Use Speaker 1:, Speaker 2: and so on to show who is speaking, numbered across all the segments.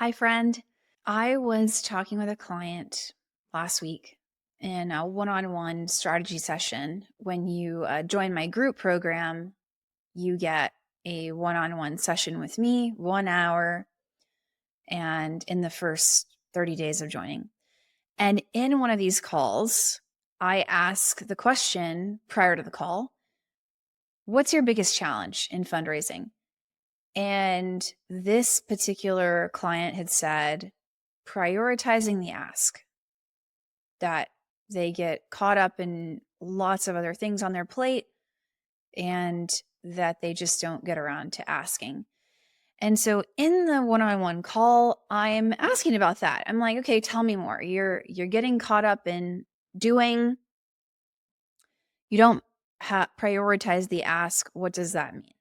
Speaker 1: Hi, friend. I was talking with a client last week in a one on one strategy session. When you join my group program, you get a one on one session with me, 1 hour, and in the first 30 days of joining. And in one of these calls, I ask the question prior to the call: what's your biggest challenge in fundraising? And this particular client had said, prioritizing the ask, that they get caught up in lots of other things on their plate and that they just don't get around to asking. And so in the one-on-one call, I'm asking about that. I'm like, okay, tell me more. You're getting caught up in doing, you don't prioritize the ask. What does that mean?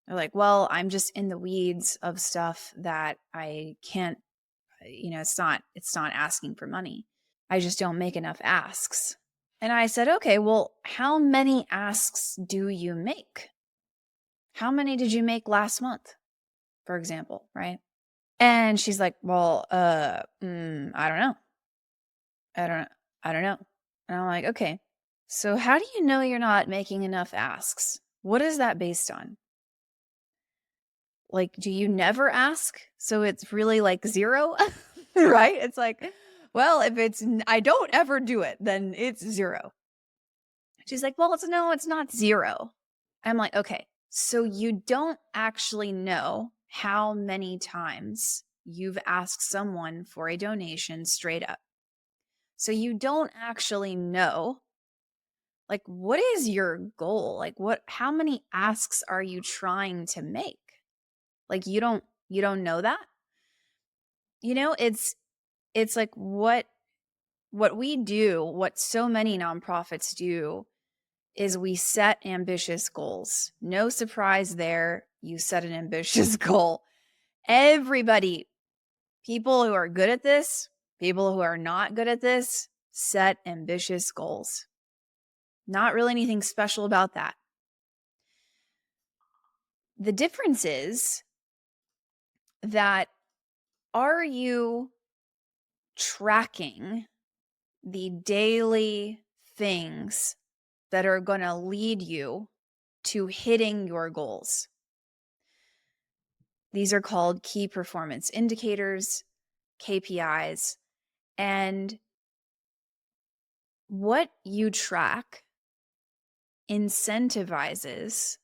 Speaker 1: They're like, well, I'm just in the weeds of stuff that I can't, it's not asking for money. I just don't make enough asks. And I said, okay, well, how many asks do you make? How many did you make last month, for example, right? And she's like, well, I don't know. I don't, I don't know. And I'm like, okay, so how do you know you're not making enough asks? What is that based on? Like, do you never ask? So it's really like zero, right? It's like, well, if I don't ever do it, then it's zero. She's like, well, it's not zero. I'm like, okay, so you don't actually know how many times you've asked someone for a donation straight up. So you don't actually know, like, what is your goal? Like, how many asks are you trying to make? Like, you don't know that? It's like what we do, what so many nonprofits do, is we set ambitious goals. No surprise there. You set an ambitious goal. Everybody, people who are good at this, people who are not good at this, set ambitious goals. Not really anything special about that. The difference is that, are you tracking the daily things that are going to lead you to hitting your goals? These are called key performance indicators, KPIs, and what you track incentivizes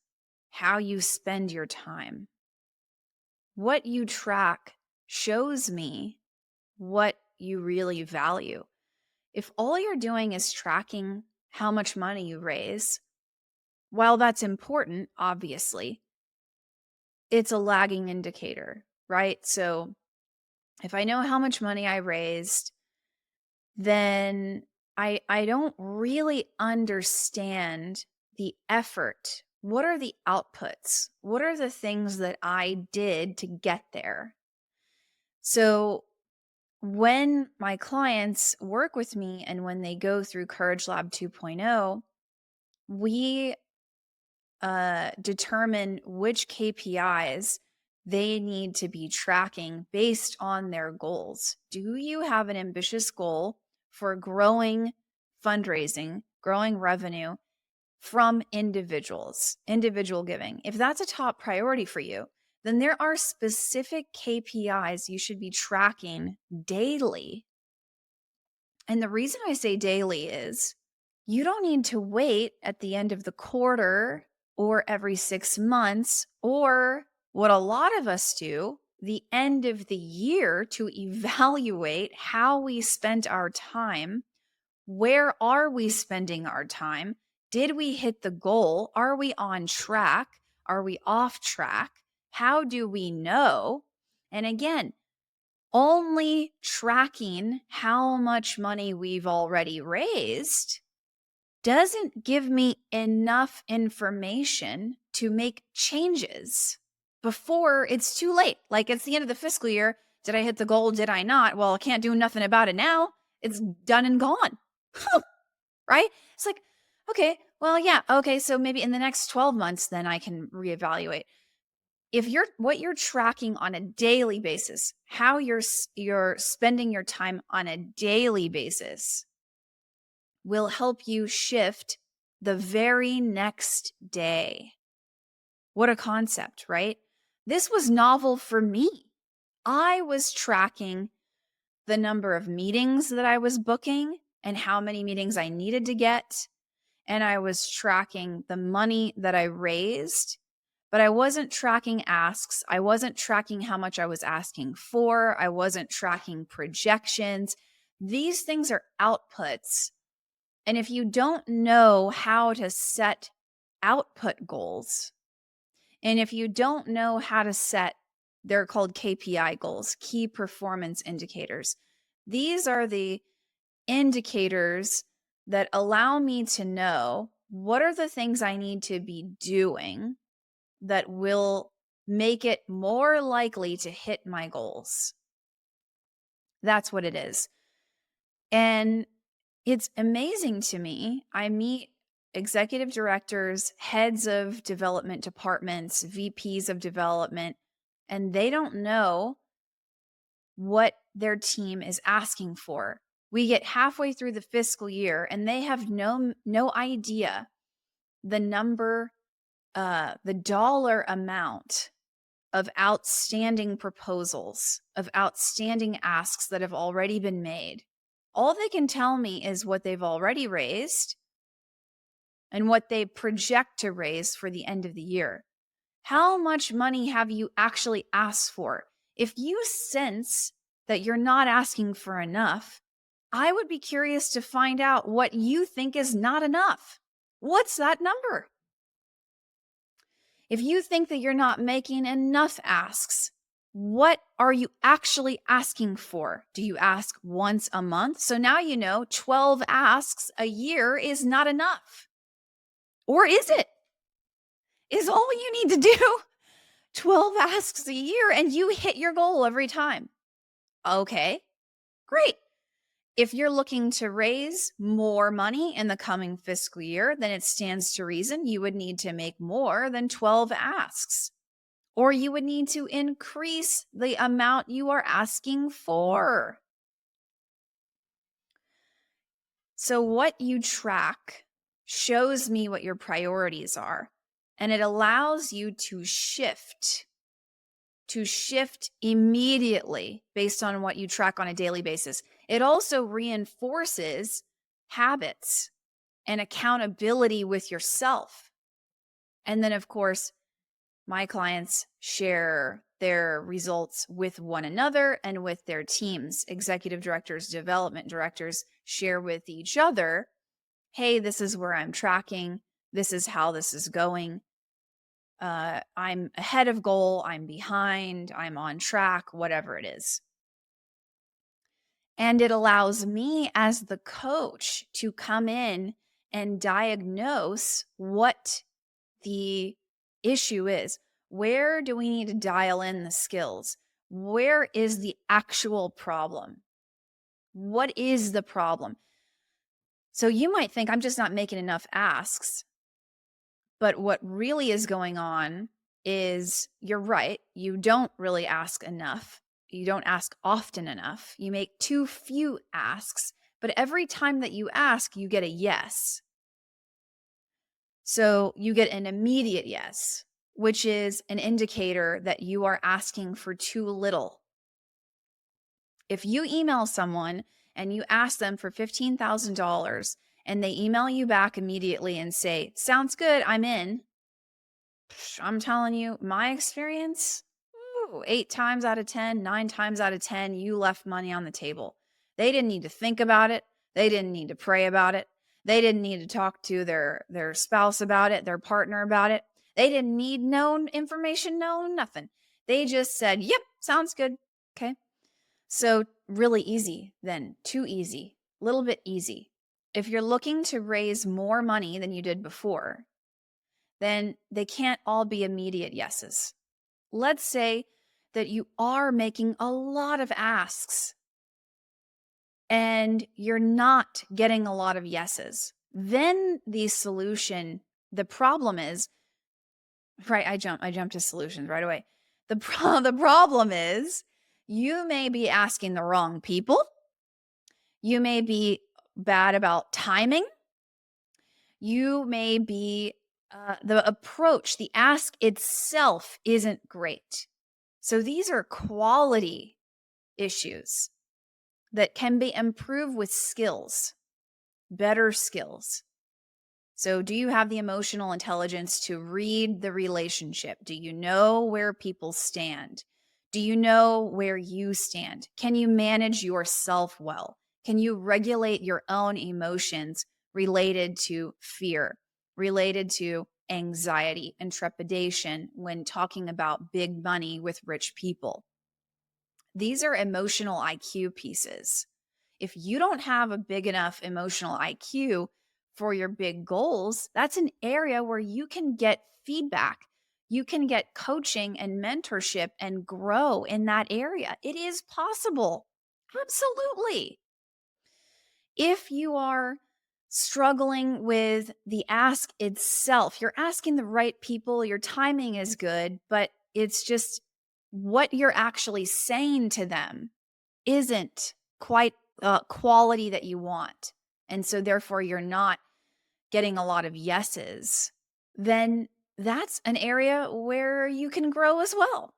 Speaker 1: how you spend your time. What you track shows me what you really value. If all you're doing is tracking how much money you raise, while that's important, obviously, it's a lagging indicator, right? So if I know how much money I raised, then I don't really understand the effort. What are the outputs? What are the things that I did to get there? So when my clients work with me and when they go through Courage Lab 2.0, we determine which KPIs they need to be tracking based on their goals. Do you have an ambitious goal for growing fundraising, growing revenue from individuals, individual giving? If that's a top priority for you, then there are specific KPIs you should be tracking daily. And the reason I say daily is you don't need to wait at the end of the quarter or every 6 months, or what a lot of us do, the end of the year, to evaluate how we spent our time. Where are we spending our time? Did we hit the goal? Are we on track? Are we off track? How do we know? And again, only tracking how much money we've already raised doesn't give me enough information to make changes before it's too late. Like, it's the end of the fiscal year. Did I hit the goal? Did I not? Well, I can't do nothing about it now. It's done and gone. Right? It's like, okay, well, yeah. Okay. So maybe in the next 12 months, then I can reevaluate. if what you're tracking on a daily basis, how you're spending your time on a daily basis will help you shift the very next day. What a concept, right? This was novel for me. I was tracking the number of meetings that I was booking and how many meetings I needed to get. And I was tracking the money that I raised, but I wasn't tracking asks. I wasn't tracking how much I was asking for. I wasn't tracking projections. These things are outputs. And if you don't know how to set output goals, and if you don't know how to set, they're called KPI goals, key performance indicators. These are the indicators that allow me to know what are the things I need to be doing that will make it more likely to hit my goals. That's what it is. And it's amazing to me. I meet executive directors, heads of development departments, VPs of development, and they don't know what their team is asking for. We get halfway through the fiscal year and they have no idea the number, the dollar amount of outstanding proposals, of outstanding asks that have already been made. All they can tell me is what they've already raised and what they project to raise for the end of the year. How much money have you actually asked for? If you sense that you're not asking for enough, I would be curious to find out what you think is not enough. What's that number? If you think that you're not making enough asks, what are you actually asking for? Do you ask once a month? So now you know 12 asks a year is not enough. Or is it? Is all you need to do 12 asks a year and you hit your goal every time? Okay, great. If you're looking to raise more money in the coming fiscal year, then it stands to reason you would need to make more than 12 asks. Or you would need to increase the amount you are asking for. So what you track shows me what your priorities are, and it allows you to shift immediately based on what you track on a daily basis. It also reinforces habits and accountability with yourself. And then, of course, my clients share their results with one another and with their teams. Executive directors, development directors share with each other, hey, this is where I'm tracking. This is how this is going. I'm ahead of goal. I'm behind. I'm on track, whatever it is. And it allows me as the coach to come in and diagnose what the issue is. Where do we need to dial in the skills? Where is the actual problem? What is the problem? So you might think I'm just not making enough asks. But what really is going on is you're right. You don't really ask enough. You don't ask often enough. You make too few asks. But every time that you ask, you get a yes. So you get an immediate yes, which is an indicator that you are asking for too little. If you email someone and you ask them for $15,000 and they email you back immediately and say, sounds good, I'm in. I'm telling you, my experience, 8 times out of 10, 9 times out of 10, you left money on the table. They didn't need to think about it. They didn't need to pray about it. They didn't need to talk to their spouse about it, their partner about it. They didn't need known information, nothing. They just said, yep, sounds good. Okay. So really easy then, too easy, a little bit easy. If you're looking to raise more money than you did before, then they can't all be immediate yeses. Let's say that you are making a lot of asks and you're not getting a lot of yeses. Then the problem is, Right, I jumped to solutions right away. The problem is you may be asking the wrong people. You may be bad about timing. You may be the approach, the ask itself isn't great. So these are quality issues that can be improved with skills, better skills. So, do you have the emotional intelligence to read the relationship? Do you know where people stand? Do you know where you stand? Can you manage yourself well? Can you regulate your own emotions related to fear, related to anxiety and trepidation when talking about big money with rich people? These are emotional IQ pieces. If you don't have a big enough emotional IQ for your big goals, that's an area where you can get feedback. You can get coaching and mentorship and grow in that area. It is possible. Absolutely. If you are struggling with the ask itself, you're asking the right people, your timing is good, but it's just what you're actually saying to them isn't quite quality that you want. And so therefore you're not getting a lot of yeses, then that's an area where you can grow as well.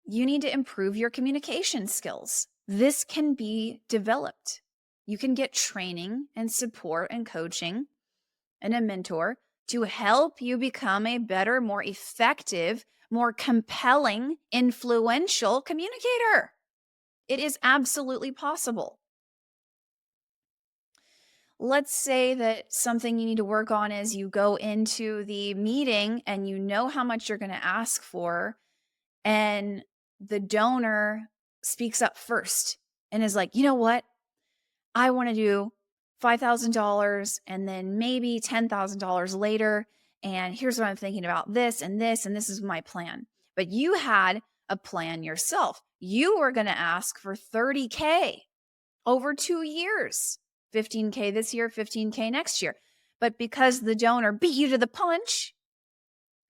Speaker 1: You need to improve your communication skills. This can be developed. You can get training and support and coaching and a mentor to help you become a better, more effective, more compelling, influential communicator. It is absolutely possible. Let's say that something you need to work on is you go into the meeting and you know how much you're going to ask for, and the donor speaks up first and is like, you know what? I want to do $5,000 and then maybe $10,000 later. And here's what I'm thinking about this and this, and this is my plan. But you had a plan yourself. You were going to ask for 30K over 2 years, 15K this year, 15K next year. But because the donor beat you to the punch,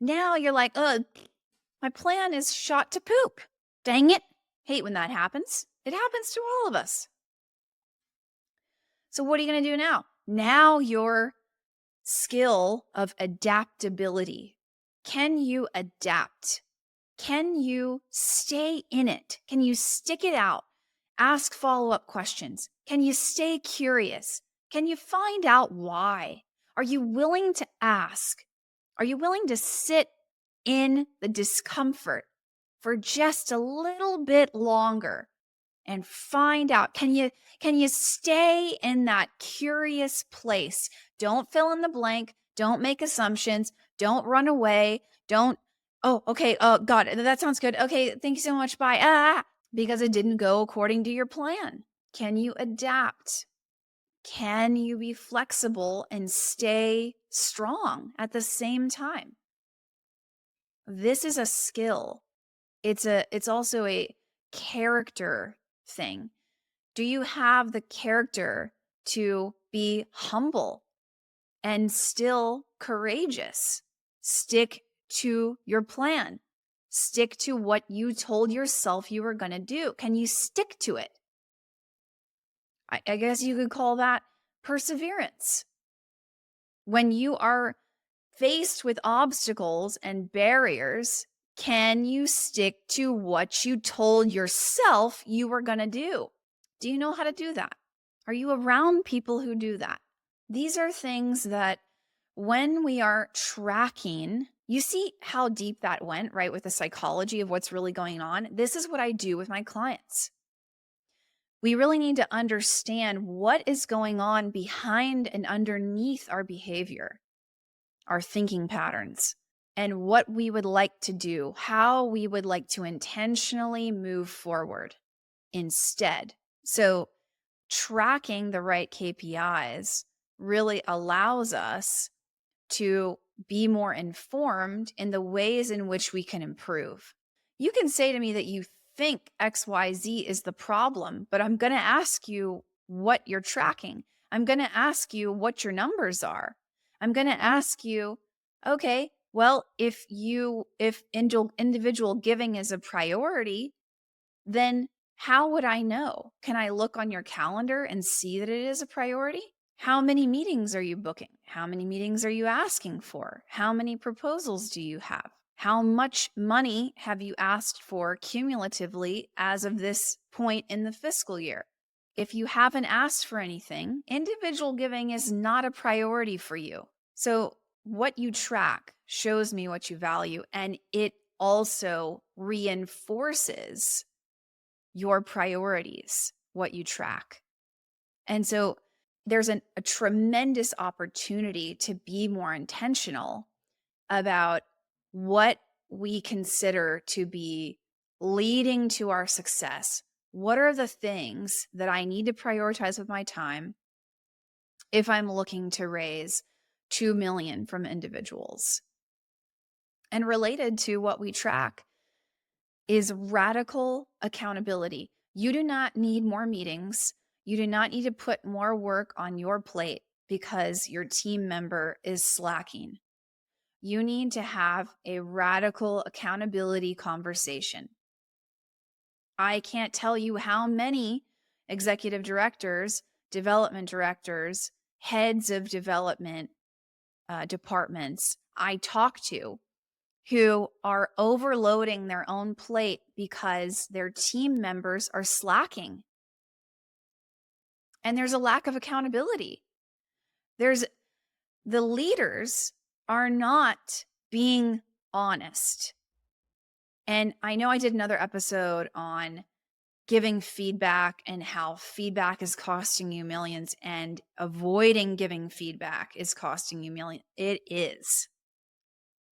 Speaker 1: now you're like, my plan is shot to poop. Dang it. Hate when that happens. It happens to all of us. So what are you going to do now? Now your skill of adaptability. Can you adapt? Can you stay in it? Can you stick it out? Ask follow-up questions. Can you stay curious? Can you find out why? Are you willing to ask? Are you willing to sit in the discomfort for just a little bit longer and find out? Can you stay in that curious place? Don't fill in the blank. Don't make assumptions. Don't run away. Don't, oh, okay. Oh, got it. That sounds good. Okay. Thank you so much. Bye. Because it didn't go according to your plan. Can you adapt? Can you be flexible and stay strong at the same time? This is a skill. It's also a character thing. Do you have the character to be humble and still courageous? Stick to your plan. Stick to what you told yourself you were going to do. Can you stick to it? I guess you could call that perseverance. When you are faced with obstacles and barriers, can you stick to what you told yourself you were going to do? Do you know how to do that? Are you around people who do that? These are things that when we are tracking, you see how deep that went, right? With the psychology of what's really going on. This is what I do with my clients. We really need to understand what is going on behind and underneath our behavior, our thinking patterns, and what we would like to do, how we would like to intentionally move forward instead. So, tracking the right KPIs really allows us to be more informed in the ways in which we can improve. You can say to me that you think XYZ is the problem, but I'm going to ask you what you're tracking. I'm going to ask you what your numbers are. I'm going to ask you, okay, Well, if individual giving is a priority, then how would I know? Can I look on your calendar and see that it is a priority? How many meetings are you booking? How many meetings are you asking for? How many proposals do you have? How much money have you asked for cumulatively as of this point in the fiscal year? If you haven't asked for anything, individual giving is not a priority for you. So, what you track shows me what you value, and it also reinforces your priorities, what you track. And so there's a tremendous opportunity to be more intentional about what we consider to be leading to our success. What are the things that I need to prioritize with my time if I'm looking to raise 2 million from individuals? And related to what we track is radical accountability. You do not need more meetings. You do not need to put more work on your plate because your team member is slacking. You need to have a radical accountability conversation. I can't tell you how many executive directors, development directors, heads of development departments I talk to who are overloading their own plate because their team members are slacking. And there's a lack of accountability. The leaders are not being honest. And I know I did another episode on giving feedback and how feedback is costing you millions and avoiding giving feedback is costing you millions. It is.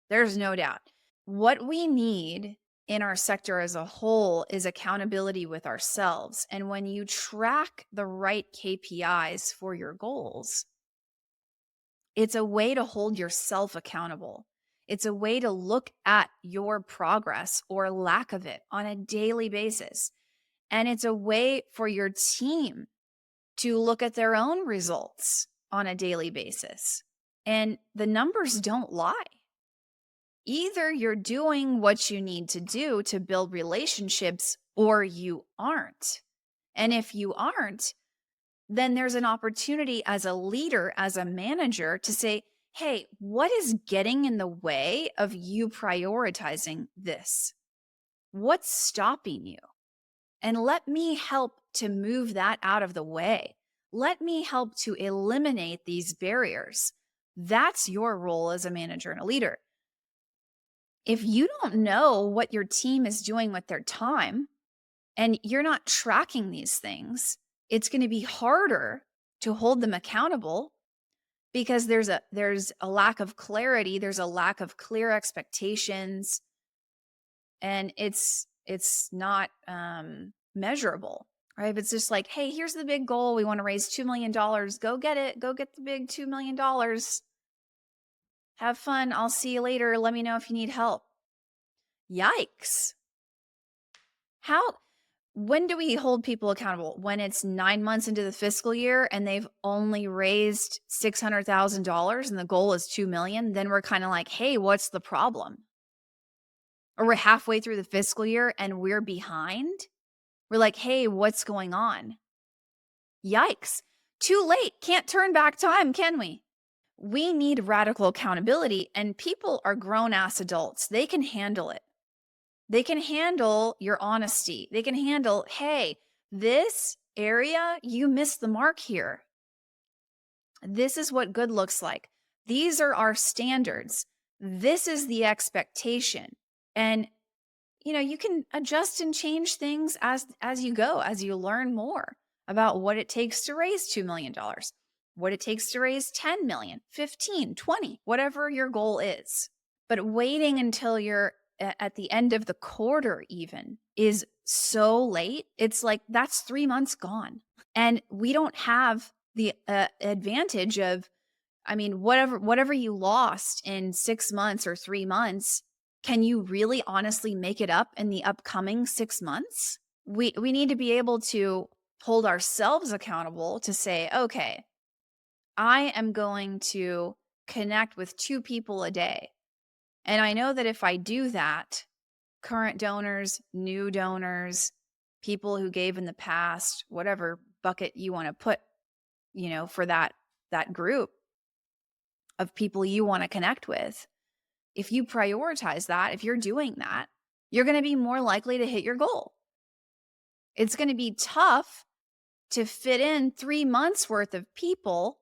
Speaker 1: There's no doubt. What we need in our sector as a whole is accountability with ourselves. And when you track the right KPIs for your goals, it's a way to hold yourself accountable. It's a way to look at your progress or lack of it on a daily basis. And it's a way for your team to look at their own results on a daily basis. And the numbers don't lie. Either you're doing what you need to do to build relationships or you aren't. And if you aren't, then there's an opportunity as a leader, as a manager to say, hey, what is getting in the way of you prioritizing this? What's stopping you? And let me help to move that out of the way. Let me help to eliminate these barriers. That's your role as a manager and a leader. If you don't know what your team is doing with their time and you're not tracking these things, it's going to be harder to hold them accountable because there's a lack of clarity, there's a lack of clear expectations, and it's not measurable, right? If it's just like, hey, here's the big goal, we want to raise $2 million, go get it, go get the big $2 million. Have fun, I'll see you later, let me know if you need help. Yikes. When do we hold people accountable? When it's 9 months into the fiscal year and they've only raised $600,000 and the goal is 2 million, then we're kind of like, hey, what's the problem? Or we're halfway through the fiscal year and we're behind. We're like, hey, what's going on? Yikes. Too late. Can't turn back time, can we? We need radical accountability, and people are grown-ass adults. They can handle it. They can handle your honesty. They can handle, hey, this area, you missed the mark here. This is what good looks like. These are our standards. This is the expectation. And you can adjust and change things as you go, as you learn more about what it takes to raise $2 million, what it takes to raise 10 million, 15, 20, whatever your goal is. But waiting until you're at the end of the quarter even is so late. It's like that's 3 months gone. And we don't have the advantage of, whatever you lost in 6 months or 3 months, can you really honestly make it up in the upcoming 6 months? We need to be able to hold ourselves accountable to say, okay, I am going to connect with 2 people a day. And I know that if I do that, current donors, new donors, people who gave in the past, whatever bucket you want to put, for that group of people you want to connect with, if you prioritize that, if you're doing that, you're going to be more likely to hit your goal. It's going to be tough to fit in 3 months worth of people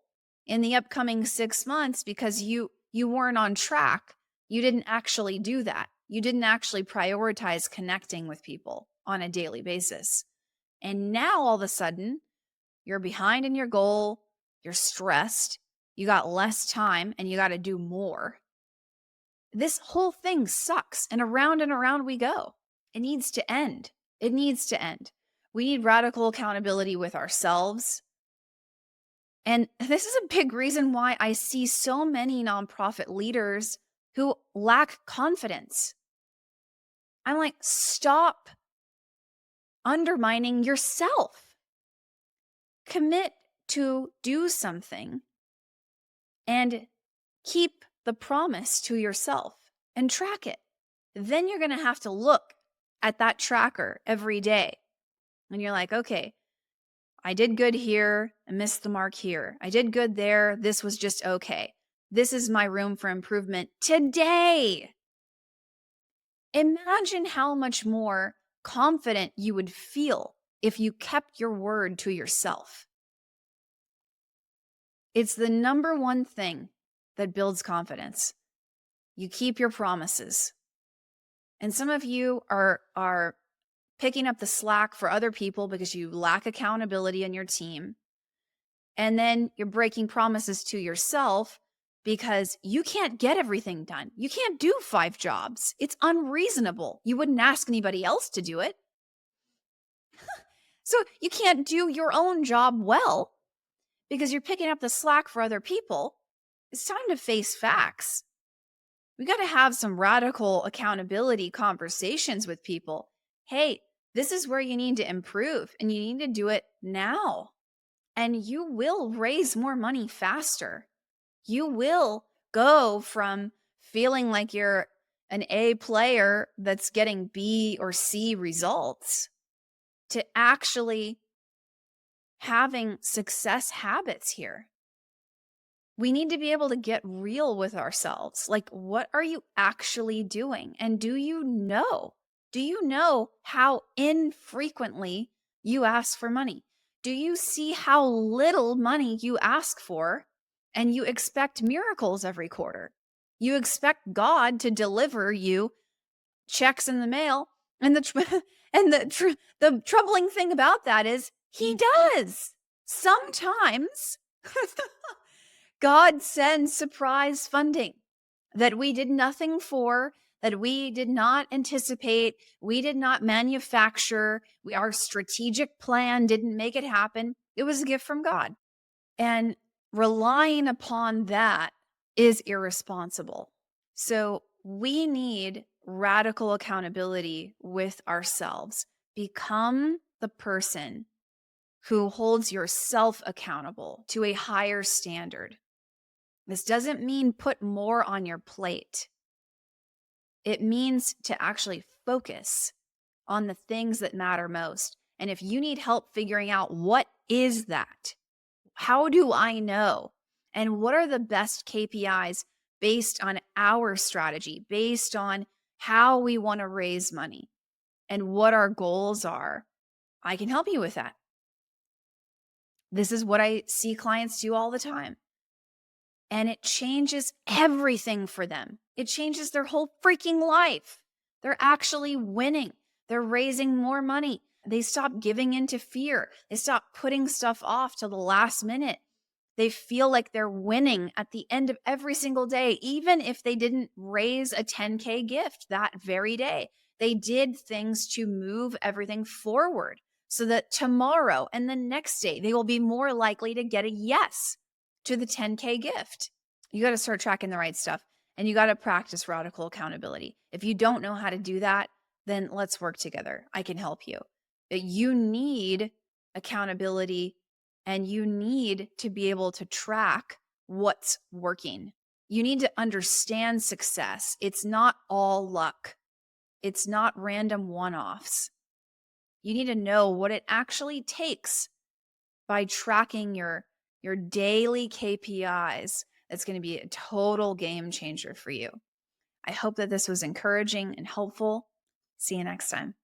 Speaker 1: in the upcoming 6 months because you weren't on track. You didn't actually do that. You didn't actually prioritize connecting with people on a daily basis. And now all of a sudden, you're behind in your goal, you're stressed, you got less time, and you got to do more. This whole thing sucks, and around we go. It needs to end. It needs to end. We need radical accountability with ourselves. And this is a big reason why I see so many nonprofit leaders who lack confidence. I'm like, stop undermining yourself. Commit to do something and keep the promise to yourself and track it. Then you're going to have to look at that tracker every day. And you're like, okay, I did good here. I missed the mark here. I did good there. This was just okay. This is my room for improvement today. Imagine how much more confident you would feel if you kept your word to yourself. It's the number one thing that builds confidence. You keep your promises. And some of you are picking up the slack for other people because you lack accountability in your team. And then you're breaking promises to yourself because you can't get everything done. You can't do 5 jobs. It's unreasonable. You wouldn't ask anybody else to do it. So you can't do your own job well because you're picking up the slack for other people. It's time to face facts. We got to have some radical accountability conversations with people. Hey, this is where you need to improve, and you need to do it now. And you will raise more money faster. You will go from feeling like you're an A player that's getting B or C results to actually having success habits here. We need to be able to get real with ourselves. Like, what are you actually doing? And do you know? Do you know how infrequently you ask for money? Do you see how little money you ask for and you expect miracles every quarter? You expect God to deliver you checks in the mail. And the troubling thing about that is he does. Sometimes God sends surprise funding that we did nothing for, that we did not anticipate, we did not manufacture, our strategic plan didn't make it happen. It was a gift from God. And relying upon that is irresponsible. So we need radical accountability with ourselves. Become the person who holds yourself accountable to a higher standard. This doesn't mean put more on your plate. It means to actually focus on the things that matter most. And if you need help figuring out what is that, how do I know? And what are the best KPIs based on our strategy, based on how we want to raise money and what our goals are? I can help you with that. This is what I see clients do all the time. And it changes everything for them. It changes their whole freaking life. They're actually winning. They're raising more money. They stop giving into fear. They stop putting stuff off till the last minute. They feel like they're winning at the end of every single day, even if they didn't raise a 10K gift that very day. They did things to move everything forward so that tomorrow and the next day, they will be more likely to get a yes to the 10K gift. You got to start tracking the right stuff, and you got to practice radical accountability. If you don't know how to do that, then let's work together. I can help you. But you need accountability, and you need to be able to track what's working. You need to understand success. It's not all luck. It's not random one-offs. You need to know what it actually takes by tracking your daily KPIs. That's going to be a total game changer for you. I hope that this was encouraging and helpful. See you next time.